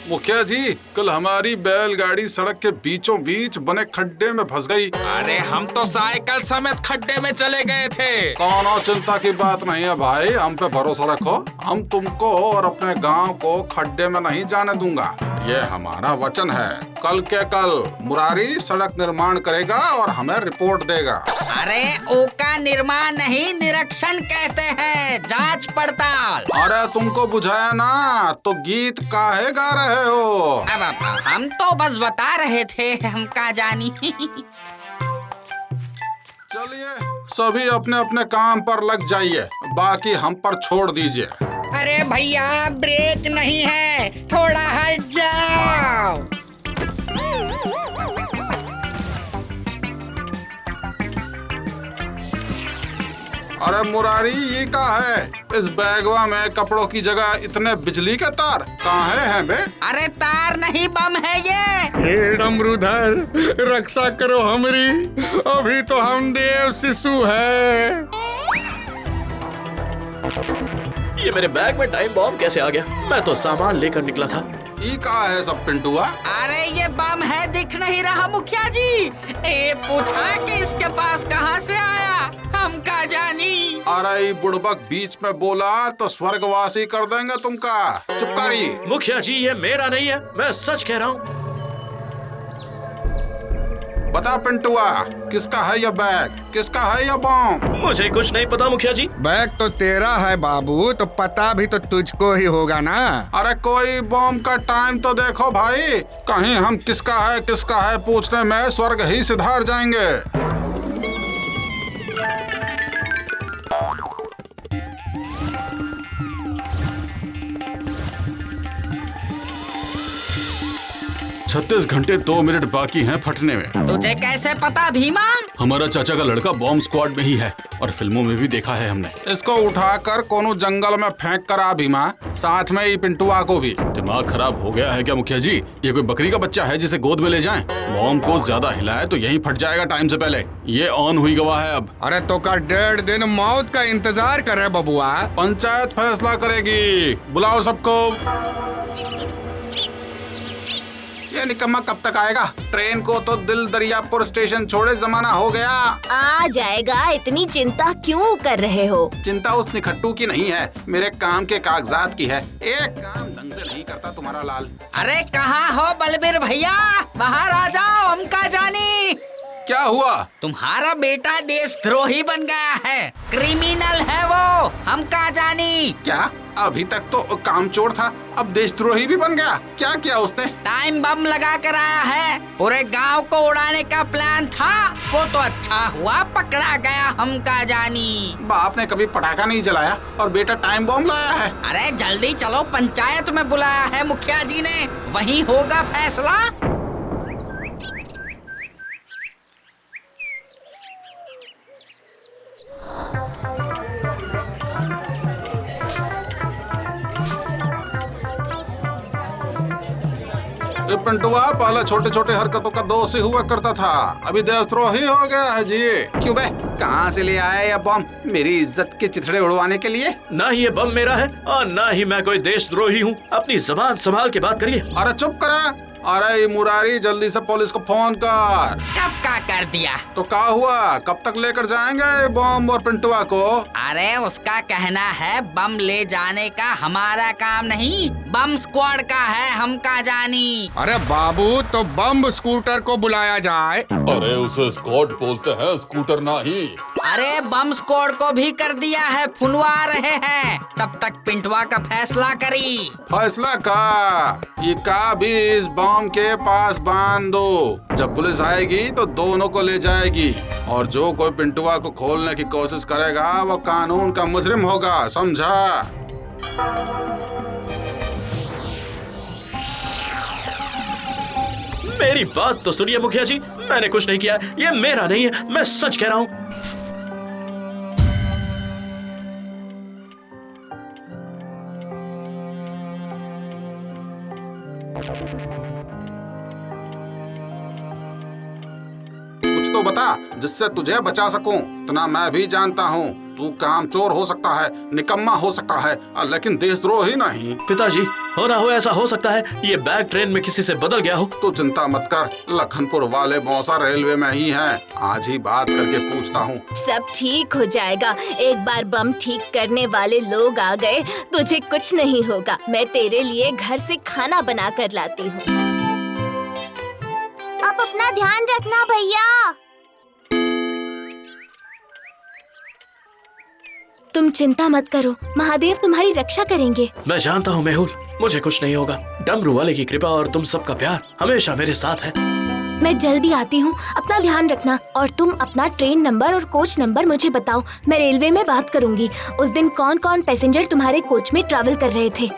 मुखिया जी, कल हमारी बैलगाड़ी सड़क के बीचों बीच बने खड्डे में फंस गई। अरे हम तो साइकिल समेत खड्डे में चले गए थे। कोनो चिंता की बात नहीं है भाई, हम पे भरोसा रखो। हम तुमको और अपने गांव को खड्डे में नहीं जाने दूंगा, ये हमारा वचन है। कल के कल मुरारी सड़क निर्माण करेगा और हमें रिपोर्ट देगा। अरे ओका निर्माण नहीं, निरीक्षण कहते हैं, जांच पड़ताल। अरे तुमको बुझाया ना तो गीत काहे गा रहे हो? अब हम तो बस बता रहे थे, हम का जानी। चलिए सभी अपने अपने काम पर लग जाइए, बाकी हम पर छोड़ दीजिए। अरे भैया ब्रेक नहीं है, थोड़ा हट जाओ। अरे मुरारी, ये क्या है? इस बैगवा में कपड़ों की जगह इतने बिजली के तार कहाँ हैं बे? अरे तार नहीं, बम है ये। हे डमरूधर, रक्षा करो हमरी, अभी तो हम देव शिशु है। ये मेरे बैग में टाइम बॉम्ब कैसे आ गया? मैं तो सामान लेकर निकला था। ये कहाँ है सब पिंटुआ? अरे ये बम है, दिख नहीं रहा मुखिया जी। ये पूछा कि इसके पास कहाँ से आया, हम का जानी। अरे बुड़बक बीच में बोला तो स्वर्गवासी कर देंगे तुमका। चुप करिए। मुखिया जी, ये मेरा नहीं है, मैं सच कह रहा हूँ। बता पिंटुआ, किसका है ये बैग, किसका है ये बम? मुझे कुछ नहीं पता मुखिया जी। बैग तो तेरा है बाबू, तो पता भी तो तुझको ही होगा ना। अरे कोई बम का टाइम तो देखो भाई, कहीं हम किसका है पूछने में स्वर्ग ही सिधार जाएंगे। छत्तीस घंटे 2 मिनट बाकी हैं फटने में। तुझे कैसे पता भीमा? हमारा चाचा का लड़का बॉम्ब स्क्वाड में ही है और फिल्मों में भी देखा है हमने। इसको उठाकर कोनो जंगल में फेंक कर आ भीमा, साथ में ही पिंटुआ को भी। दिमाग खराब हो गया है क्या मुखिया जी? ये कोई बकरी का बच्चा है जिसे गोद में ले जाएं? बॉम्ब को ज्यादा हिलाए तो यहीं फट जाएगा टाइम से पहले। ये ऑन हुई गवाह है अब। अरे तो का 1.5 दिन मौत का इंतजार करे बबुआ। पंचायत फैसला करेगी, बुलाओ सबको। ये निकम्मा कब तक आएगा? ट्रेन को तो दिल दरियापुर स्टेशन छोड़े जमाना हो गया। आ जाएगा, इतनी चिंता क्यों कर रहे हो? चिंता उस निखट्टू की नहीं है, मेरे काम के कागजात की है। एक काम ढंग से नहीं करता तुम्हारा लाल। अरे कहाँ हो बलबीर भैया, बाहर आ जाओ, हम का जानी। क्या हुआ? तुम्हारा बेटा देशद्रोही बन गया है, क्रिमिनल है वो, हम का जानी। क्या? अभी तक तो कामचोर था, अब देशद्रोही भी बन गया? क्या किया उसने? टाइम बम लगा कर आया है, पूरे गांव को उड़ाने का प्लान था। वो तो अच्छा हुआ पकड़ा गया, हम का जानी। बाप ने कभी पटाखा नहीं जलाया और बेटा टाइम बम लाया है। अरे जल्दी चलो, पंचायत में बुलाया है मुखिया जी ने, वहीं होगा फैसला। पिंटुआ पहले छोटे छोटे हरकतों का दोषी हुआ करता था, अभी देशद्रोही हो गया है जी। क्यों बे, कहाँ से ले आया ये बम? मेरी इज्जत के चिथड़े उड़वाने के लिए? ना ही ये बम मेरा है और ना ही मैं कोई देशद्रोही हूँ। अपनी जबान संभाल के बात करिए। अरे चुप करे। अरे मुरारी, जल्दी से पुलिस को फोन कर। कब का कर दिया? तो क्या हुआ, कब तक लेकर जाएंगे बम और पिंटुआ को? अरे उसका कहना है बम ले जाने का हमारा काम नहीं, बम स्क्वाड का है, हम का जानी। अरे बाबू, तो बम स्कूटर को बुलाया जाए। अरे उसे स्क्वाड बोलते हैं, स्कूटर नहीं। अरे बम स्क्वाड को भी कर दिया है, फुनवा रहे हैं, तब तक पिंटुआ का फैसला करी। फैसला का? ये का भी इस बम के पास बांध दो, जब पुलिस आएगी तो दोनों को ले जाएगी और जो कोई पिंटुआ को खोलने की कोशिश करेगा वो कानून का मुजरिम होगा, समझा? मेरी बात तो सुनिए मुखिया जी, मैंने कुछ नहीं किया, ये मेरा नहीं है, मैं सच कह रहा हूँ। कुछ तो बता जिससे तुझे बचा सकूं। इतना मैं भी जानता हूँ, तू कामचोर हो सकता है, निकम्मा हो सकता है, लेकिन देशद्रोही नहीं। पिताजी, हो ना हो ऐसा हो सकता है ये बैग ट्रेन में किसी से बदल गया हो। तू चिंता मत कर, लखनपुर वाले मौसा रेलवे में ही हैं। आज ही बात करके पूछता हूँ। सब ठीक हो जाएगा। एक बार बम ठीक करने वाले लोग आ गए, तुझे कुछ नहीं होगा। मैं तेरे लिए घर से खाना बना कर लाती हूँ। आप अपना ध्यान रखना भैया। तुम चिंता मत करो, महादेव तुम्हारी रक्षा करेंगे। मैं जानता हूँ मेहुल, मुझे कुछ नहीं होगा। डमरू वाले की कृपा और तुम सबका प्यार हमेशा मेरे साथ है। मैं जल्दी आती हूँ, अपना ध्यान रखना। और तुम अपना ट्रेन नंबर और कोच नंबर मुझे बताओ, मैं रेलवे में बात करूंगी। उस दिन कौन कौन पैसेंजर तुम्हारे कोच में ट्रैवल कर रहे थे?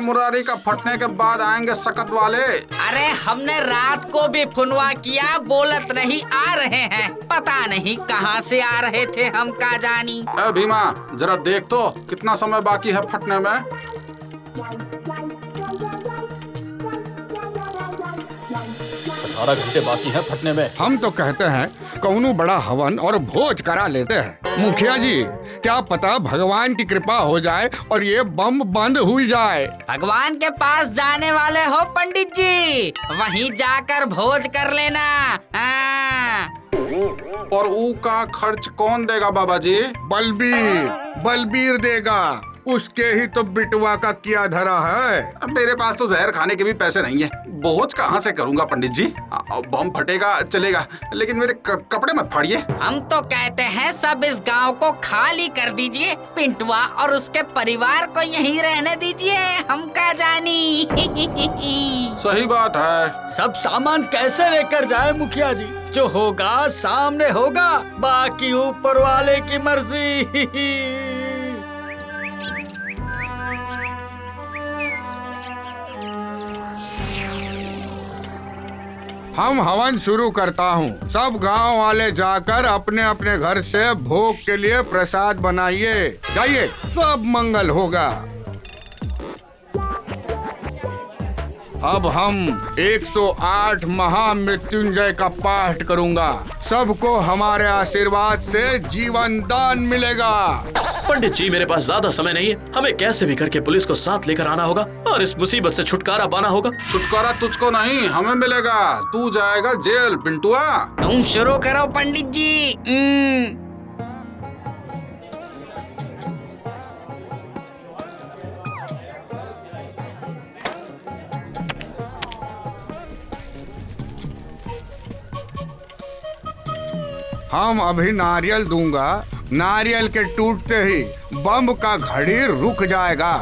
मुरारी का फटने के बाद आएंगे सकत वाले। अरे हमने रात को भी फोनवा किया, बोलत नहीं आ रहे हैं। पता नहीं कहाँ से आ रहे थे, हम का जानी। भीमा, जरा देख तो कितना समय बाकी है फटने में। 18 घंटे बाकी है फटने में। हम तो कहते हैं कौनो बड़ा हवन और भोज करा लेते हैं। मुखिया जी, क्या पता भगवान की कृपा हो जाए और ये बम बंद हुई जाए। भगवान के पास जाने वाले हो पंडित जी, वहीं जाकर भोज कर लेना। और ऊ का खर्च कौन देगा बाबा जी? बलबीर देगा। उसके ही तो बिटवा का किया धरा है। अब मेरे पास तो जहर खाने के भी पैसे नहीं है। भोज कहाँ से करूँगा पंडित जी? बम फटेगा चलेगा, लेकिन मेरे कपड़े मत फाड़िए। हम तो कहते हैं सब इस गांव को खाली कर दीजिए, पिंटुआ और उसके परिवार को यहीं रहने दीजिए, हम का जानी। सही बात है। सब सामान कैसे लेकर जाए मुखिया जी? जो होगा सामने होगा, बाकी ऊपर वाले की मर्जी। हम हवन शुरू करता हूँ। सब गांव वाले जाकर अपने अपने घर से भोग के लिए प्रसाद बनाइए। जाइए, सब मंगल होगा। अब हम 108 महामृत्युंजय का पाठ करूंगा। सबको हमारे आशीर्वाद से जीवन दान मिलेगा। पंडित जी, मेरे पास ज्यादा समय नहीं है। हमें कैसे भी करके पुलिस को साथ लेकर आना होगा और इस मुसीबत से छुटकारा पाना होगा। छुटकारा तुझको नहीं, हमें मिलेगा। तू जाएगा जेल पिंटुआ। तुम शुरू करो पंडित जी। हम अभी नारियल दूंगा। नारियल के टूटते ही बम का घड़ी रुक जाएगा।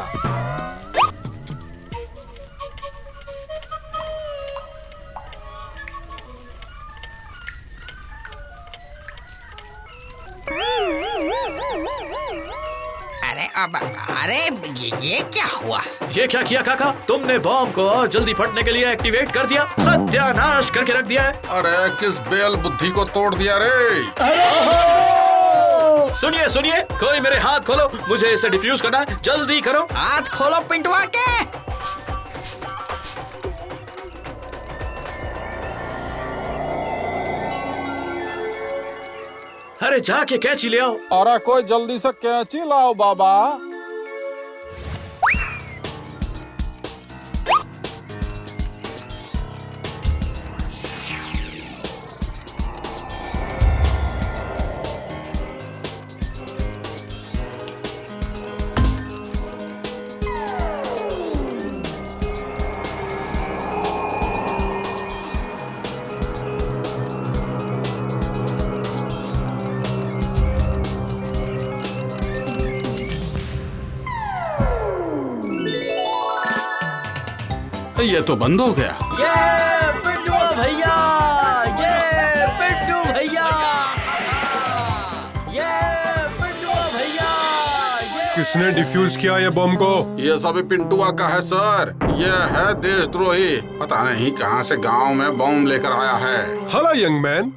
अरे ये क्या हुआ? ये क्या किया काका? तुमने बॉम्ब को और जल्दी फटने के लिए एक्टिवेट कर दिया, सत्यानाश करके रख दिया है। अरे किस बेल बुद्धि को तोड़ दिया रे। सुनिए सुनिए, कोई मेरे हाथ खोलो, मुझे इसे डिफ्यूज करना है। जल्दी करो। हाथ खोलो पिंटुआ के। अरे जाके कैंची ले आओ। अरे कोई जल्दी से कैंची लाओ बाबा। ये तो बंद हो गया। ये पिंटुआ भैया, ये पिंटू। किसने डिफ्यूज किया ये बम को? ये सभी पिंटुआ का है सर। ये है देशद्रोही, पता नहीं कहाँ से गांव में बम लेकर आया है। Hello young man.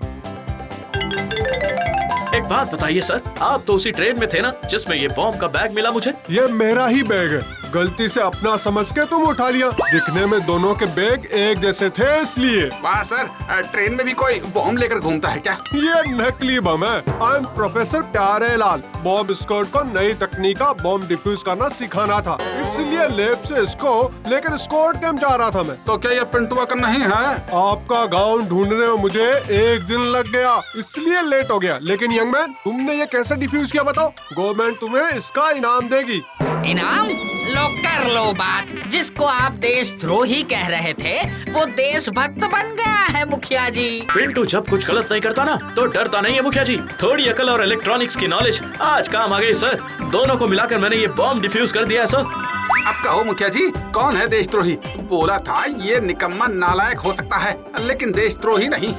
एक बात बताइए सर, आप तो उसी ट्रेन में थे ना जिसमें ये बॉम्ब का बैग मिला मुझे? ये मेरा ही बैग है, गलती से अपना समझ के तुम उठा लिया। दिखने में दोनों के बैग एक जैसे थे इसलिए। वाह सर, ट्रेन में भी कोई बॉम्ब लेकर घूमता है क्या? ये नकली बम है। I am professor Pyarelal. Bomb squad को नई तकनीक का बॉम्ब डिफ्यूज करना सिखाना था, इसलिए लैब से इसको लेकर स्क्वाड कैंप जा रहा था मैं। तो क्या ये पिंटुआ का नहीं है? आपका गाँव ढूंढने में मुझे 1 दिन लग गया, इसलिए लेट हो गया। लेकिन यंग मैन, तुमने ये कैसे डिफ्यूज किया बताओ? गवर्नमेंट तुम्हें इसका इनाम देगी। इनाम? लो कर लो बात। जिसको आप देशद्रोही कह रहे थे वो देशभक्त बन गया है मुखिया जी। पिंटू जब कुछ गलत नहीं करता ना तो डरता नहीं है मुखिया जी। थोड़ी अकल और इलेक्ट्रॉनिक्स की नॉलेज आज काम आ गई सर। दोनों को मिलाकर मैंने ये बॉम्ब डिफ्यूज कर दिया है सर। अब कहो मुखिया जी, कौन है देशद्रोही? बोला था ये निकम्मा नालायक हो सकता है, लेकिन देशद्रोही नहीं।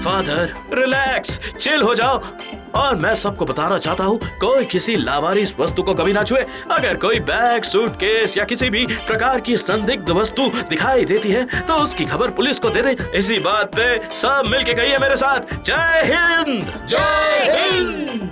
फादर रिलैक्स, चिल हो जाओ। और मैं सबको बताना चाहता हूँ, कोई किसी लावारिस वस्तु को कभी ना छुए। अगर कोई बैग, सूटकेस या किसी भी प्रकार की संदिग्ध वस्तु दिखाई देती है तो उसकी खबर पुलिस को दे दे। इसी बात पे सब मिलके कहिए मेरे साथ, जय हिंद। जय हिंद।